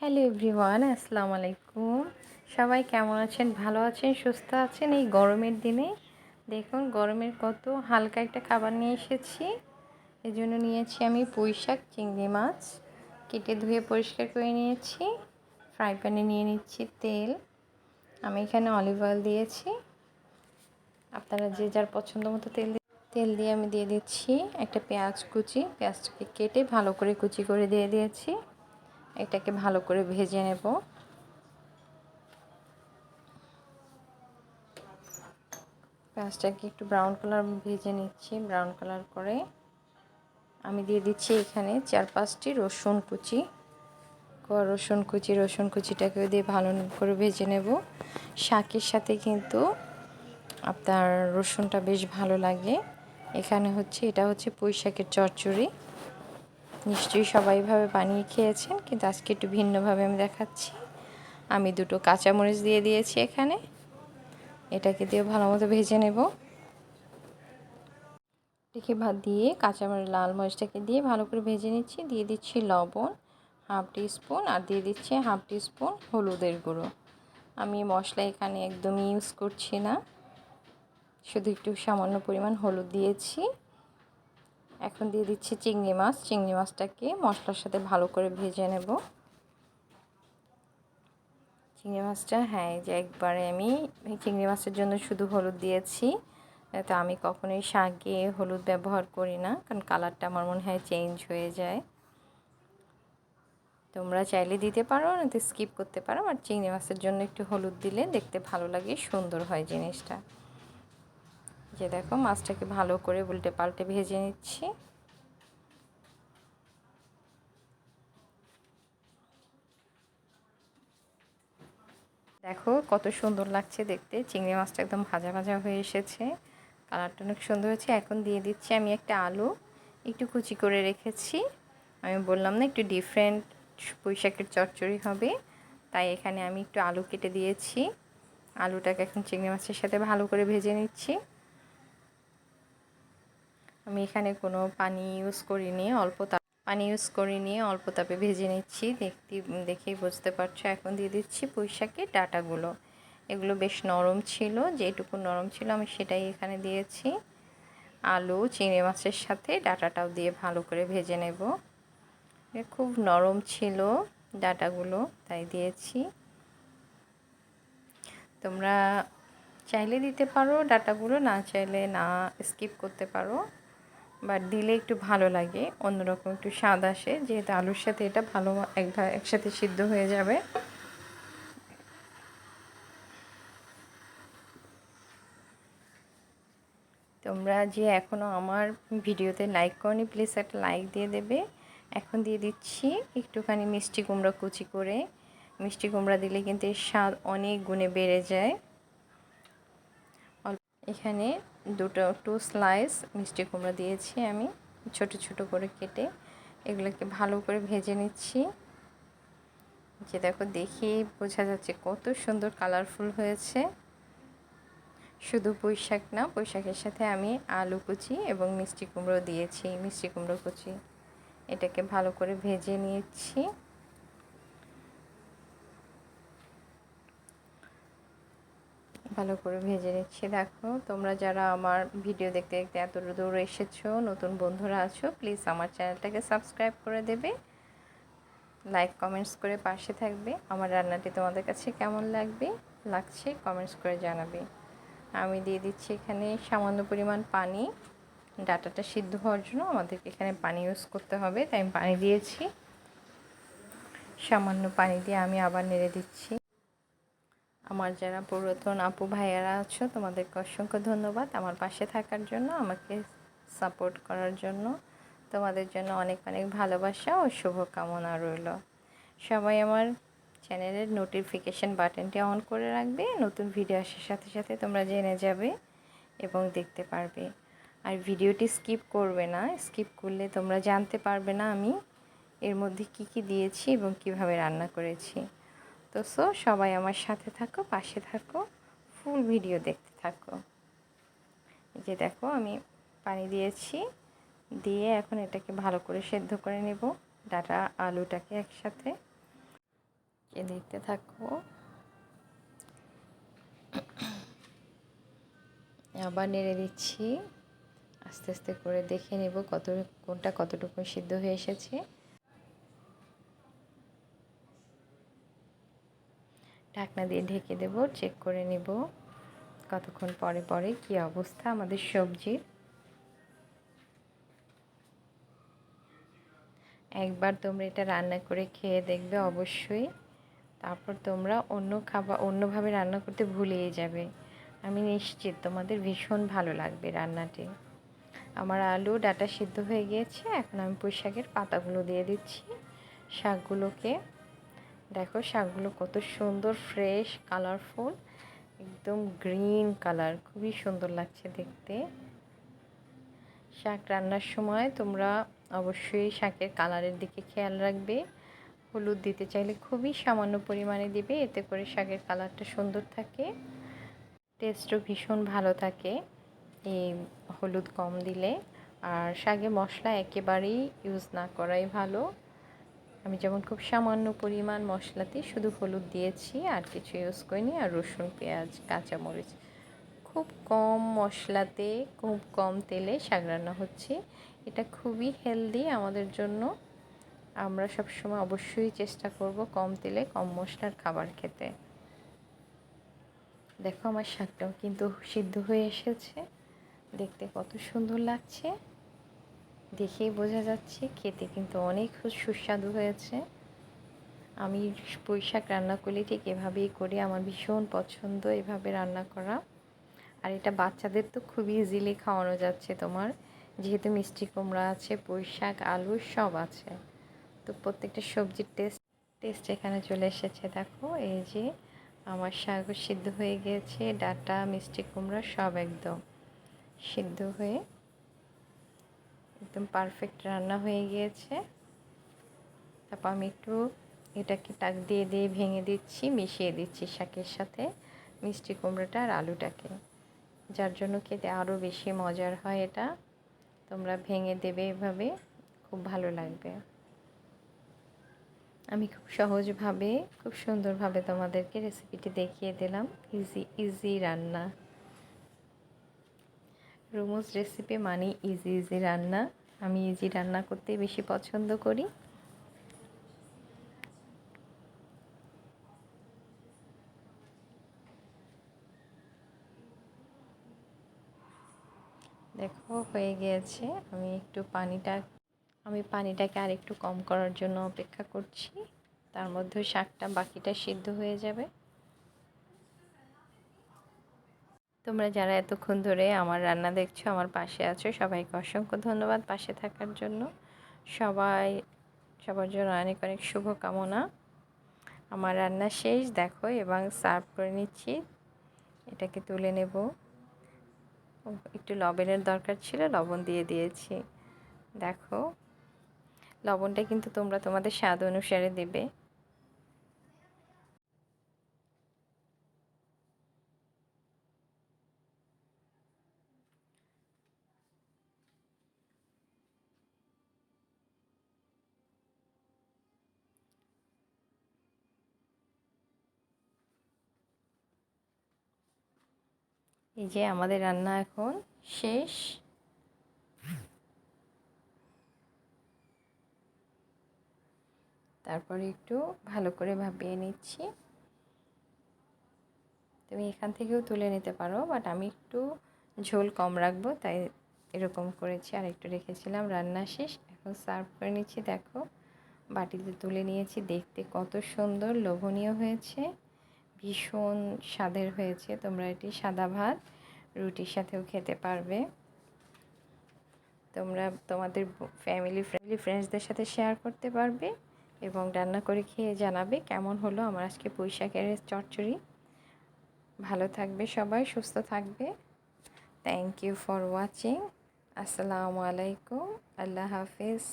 Hello everyone, আসসালামু আলাইকুম। সবাই কেমন আছেন? ভালো আছেন, সুস্থ আছেন? এই গরমের দিনে দেখুন গরমের কত হালকা একটা খাবার নিয়ে এসেছি। এই জন্য নিয়েছি আমি পুঁই শাক, চিংড়ি মাছ কেটে ধুয়ে পরিষ্কার করে নিয়েছি। ফ্রাই প্যানে নিয়ে নিচ্ছি তেল। আমি এখানে অলিভ অয়েল দিয়েছি, আপনারা যে যার পছন্দ মতো তেল দিয়ে আমি দিয়ে দিচ্ছি একটা পেঁয়াজ কুচি। পেঁয়াজটাকে কেটে ভালো করে কুচি করে দিয়ে দিয়েছি। এটাকে ভালো করে ভেজে নেব। পেঁয়াজটাকে একটু ব্রাউন কালার ভেজে নিচ্ছি। ব্রাউন কালার করে আমি দিয়ে দিচ্ছি এখানে 4-5টি রসুন কুচি। রসুন কুচিটাকে দিয়ে ভালো করে ভেজে নেব। শাকের সাথে কিন্তু আপনার রসুনটা বেশ ভালো লাগে। এটা হচ্ছে পুঁই শাকের চচ্চড়ি। নিশ্চয়ই সবাই এভাবে বানিয়ে খেয়েছেন, কিন্তু আজকে একটু ভিন্নভাবে আমি দেখাচ্ছি। আমি 2টো কাঁচামরিচ দিয়ে দিয়েছি এখানে। এটাকে দিয়ে ভালো মতো ভেজে নেব। এটাকে দিয়ে কাঁচামরিচ লাল মরিচটাকে দিয়ে ভালো করে ভেজে নিচ্ছি। দিয়ে দিচ্ছি লবণ 1/2 টিস্পুন, আর দিয়ে দিচ্ছি 1/2 টিস্পুন হলুদের গুঁড়ো। আমি মশলা এখানে একদমই ইউজ করছি না, শুধু একটু সামান্য পরিমাণ হলুদ দিয়েছি। এখন দিয়ে দিচ্ছি চিংড়ি মাছটাকে মশলার সাথে ভালো করে ভেজে নেব। চিংড়ি মাছটা যে একবারে আমি চিংড়ি মাছের জন্য শুধু হলুদ দিয়েছি। তো আমি কখনোই শাকে হলুদ ব্যবহার করি না, কারণ কালারটা আমার মনে হয় চেঞ্জ হয়ে যায়। তোমরা চাইলে দিতে পারো, নয়তো স্কিপ করতে পারো। আর চিংড়ি মাছের জন্য একটু হলুদ দিলে দেখতে ভালো লাগে, সুন্দর হয় জিনিসটা। যে দেখো মাছটাকে ভালো করে উল্টে পাল্টে ভেজে নিচ্ছি। দেখো কত সুন্দর লাগছে দেখতে। চিংড়ি মাছটা একদম ভাজা ভাজা হয়ে এসেছে, কালারটা অনেক সুন্দর হয়েছে। এখন দিয়ে দিচ্ছি আমি একটা আলু একটু কুচি করে রেখেছি। আমি বললাম না একটু ডিফারেন্ট পুঁই শাকের চচ্চড়ি হবে, তাই এখানে আমি একটু আলু কেটে দিয়েছি। আলুটাকে এখন চিংড়ি মাছের সাথে ভালো করে ভেজে নিচ্ছি। আমি এখানে কোনো পানি ইউজ করিনি, অল্প তাপে ভেজে নিচ্ছি। দেখেই বুঝতে পারছো। এখন দিয়ে দিচ্ছি পুঁই শাকের ডাঁটাগুলো। এগুলো বেশ নরম ছিল, যেটুকু নরম ছিল আমি সেটাই এখানে দিয়েছি। আলু চিংড়ি মাছের সাথে ডাঁটাটাও দিয়ে ভালো করে ভেজে নেব। খুব নরম ছিল ডাঁটাগুলো, তাই দিয়েছি। তোমরা চাইলে দিতে পারো ডাঁটাগুলো, না চাইলে না স্কিপ করতে পারো। বাট দিলে একটু ভালো লাগে, অন্যরকম একটু স্বাদ আসে, যেহেতু আলুর সাথে এটা ভালো একসাথে সিদ্ধ হয়ে যাবে। তোমরা যে এখনও আমার ভিডিওতে লাইক করনি, প্লিজ একটা লাইক দিয়ে দেবে। এখন দিয়ে দিচ্ছি একটুখানি মিষ্টি কুমড়া কুচি করে। মিষ্টি কুমড়া দিলে কিন্তু এর স্বাদ অনেক গুণে বেড়ে যায়। এখানে 2 স্লাইস মিষ্টি কুমড়া দিয়েছি আমি, ছোট ছোট করে কেটে। এগুলোকে ভালো করে ভেজে নিচ্ছি। যে দেখো দেখেই বোঝা যাচ্ছে কত সুন্দর কালারফুল হয়েছে। শুধু পুঁই শাক না, পুঁই শাকের সাথে আমি আলু কুচি এবং মিষ্টি কুমড়ো দিয়েছি, মিষ্টি কুমড়ো কুচি। এটাকে ভালো করে ভেজে নিচ্ছি। ভালো করে ভেজে নিচ্ছি। দেখো তোমরা যারা আমার ভিডিও দেখতে দেখতে এত দূর এসেছো, নতুন বন্ধুরা আছো, প্লিজ আমার চ্যানেলটাকে সাবস্ক্রাইব করে দেবে, লাইক কমেন্টস করে পাশে থাকবে। আমার রান্নাটি তোমাদের কাছে কেমন লাগছে কমেন্টস করে জানাবে। আমি দিয়ে দিচ্ছি এখানে সামান্য পরিমাণ পানি। ডাটাটা সিদ্ধ হওয়ার জন্য আমাদেরকে এখানে পানি ইউজ করতে হবে, তাই আমি পানি দিয়েছি। সামান্য পানি দিয়ে আমি আবার নেড়ে দিচ্ছি। আমার যারা পুরাতন আপু ভাইয়ারা আছো, তোমাদেরকে অসংখ্য ধন্যবাদ আমার পাশে থাকার জন্য, আমাকে সাপোর্ট করার জন্য। তোমাদের জন্য অনেক অনেক ভালোবাসা ও শুভকামনা রইল। সবাই আমার চ্যানেলের নোটিফিকেশান বাটনটি অন করে রাখবে। নতুন ভিডিও আসার সাথে সাথে তোমরা জেনে যাবে এবং দেখতে পারবে। আর ভিডিওটি স্কিপ করবে না, স্কিপ করলে তোমরা জানতে পারবে না আমি এর মধ্যে কি কি দিয়েছি এবং কিভাবে রান্না করেছি। তো সবাই আমার সাথে থাকো, পাশে থাকো, ফুল ভিডিও দেখতে থাকো। যে দেখো আমি পানি দিয়েছি, দিয়ে এখন এটাকে ভালো করে সেদ্ধ করে নেব, ডাটা আলুটাকে একসাথে। দেখতে থাকো। আবার নেড়ে দিচ্ছি, আস্তে আস্তে করে দেখে নেব কোনটা কতটুকু সিদ্ধ হয়ে এসেছে। ঢাকনা দিয়ে ঢেকে দেব, চেক করে নেব কতক্ষণ পরে পরে কি অবস্থা আমাদের সবজির। একবার তোমরা এটা রান্না করে খেয়ে দেখবে অবশ্যই, তারপর তোমরা অন্যভাবে রান্না করতে ভুলেই যাবে। আমি নিশ্চিত তোমাদের ভীষণ ভালো লাগবে রান্নাটি। আমার আলু ডাঁটা সিদ্ধ হয়ে গিয়েছে, এখন আমি পুঁই শাকের পাতাগুলো দিয়ে দিচ্ছি শাকগুলোকে। দেখো শাকগুলো কত সুন্দর ফ্রেশ কালারফুল, একদম গ্রিন কালার, খুবই সুন্দর লাগছে দেখতে। শাক রান্নার সময় তোমরা অবশ্যই শাকের কালারের দিকে খেয়াল রাখবে। হলুদ দিতে চাইলে খুবই সামান্য পরিমাণে দিবে, এতে করে শাকের কালারটা সুন্দর থাকে, টেস্টও ভীষণ ভালো থাকে এই হলুদ কম দিলে। আর শাকে মশলা একেবারেই ইউজ না করাই ভালো। আমি যেমন খুব সামান্য পরিমাণ মশলাতে শুধু হলুদ দিয়েছি, আর কিছু ইউজ করিনি, আর রসুন পেঁয়াজ কাঁচামরিচ, খুব কম মশলাতে খুব কম তেলে শাক রান্না হচ্ছে। এটা খুবই হেলদি আমাদের জন্য। আমরা সবসময় অবশ্যই চেষ্টা করব কম তেলে কম মশলার খাবার খেতে। দেখো আমার শাকটাও কিন্তু সিদ্ধ হয়ে এসেছে, দেখতে কত সুন্দর লাগছে, দেখেই বোঝা যাচ্ছে খেতে কিন্তু অনেক সুস্বাদু হয়েছে। আমি পুঁই শাক রান্না করলে ঠিক এভাবেই করি, আমার ভীষণ পছন্দ এভাবে রান্না করা। আর এটা বাচ্চাদের তো খুবই ইজিলি খাওয়ানো যাচ্ছে তোমার, যেহেতু মিষ্টি কুমড়া আছে, পুঁই শাক, আলু সব আছে, তো প্রত্যেকটা সবজির টেস্ট এখানে চলে এসেছে। দেখো এই যে আমার শাকও সিদ্ধ হয়ে গিয়েছে, ডাঁটা মিষ্টি কুমড়া সব একদম সিদ্ধ হয়ে একদম পারফেক্ট রান্না হয়ে গিয়েছে। তারপর আমি একটু এটাকে টাক দিয়ে দিয়ে ভেঙে দিচ্ছি, মিশিয়ে দিচ্ছি শাকের সাথে মিষ্টি কুমড়োটা আর আলুটাকে, যার জন্য খেতে আরও বেশি মজার হয়। এটা তোমরা ভেঙে দেবে এভাবে, খুব ভালো লাগবে। আমি খুব সহজভাবে খুব সুন্দরভাবে তোমাদেরকে রেসিপিটি দেখিয়ে দিলাম। ইজি রান্না, রুমুস রেসিপি মানে ইজি রান্না। আমি ইজি রান্না করতে বেশি পছন্দ করি। দেখো হয়ে গিয়েছে, আমি পানিটাকে আর একটু কম করার জন্য অপেক্ষা করছি, তার মধ্যে শাকটা বাকিটা সিদ্ধ হয়ে যাবে। তোমরা যারা এতক্ষণ ধরে আমার রান্না দেখছো, আমার পাশে আছো, সবাইকে অসংখ্য ধন্যবাদ পাশে থাকার জন্য। সবার জন্য অনেক অনেক শুভকামনা। আমার রান্না শেষ দেখো, এবং সার্ভ করে নিচ্ছি, এটাকে তুলে নেব। একটু লবণের দরকার ছিল, লবণ দিয়ে দিয়েছি। দেখো লবণটা কিন্তু তোমরা তোমাদের স্বাদ অনুসারে দেবে। এই যে আমাদের রান্না এখন শেষ। তারপরে একটু ভালো করে ভাপিয়ে নিচ্ছি। তুমি এখান থেকেও তুলে নিতে পারো, বাট আমি একটু ঝোল কম রাখবো তাই এরকম করেছি, আর একটু রেখেছিলাম। রান্না শেষ, এখন সার্ভ করে নিচ্ছি। দেখো বাটিতে তুলে নিয়েছি, দেখতে কত সুন্দর লোভনীয় হয়েছে, ভীষণ স্বাদের হয়েছে। তোমরা এটি সাদা ভাত রুটির সাথেও খেতে পারবে। তোমরা তোমাদের ফ্যামিলি ফ্রেন্ডসদের সাথে শেয়ার করতে পারবে, এবং রান্না করে খেয়ে জানাবে কেমন হলো আমার আজকে পুঁই শাকের চচ্চড়ি। ভালো থাকবে সবাই, সুস্থ থাকবে। Thank you for watching. আসসালামু আলাইকুম, আল্লাহ হাফিজ।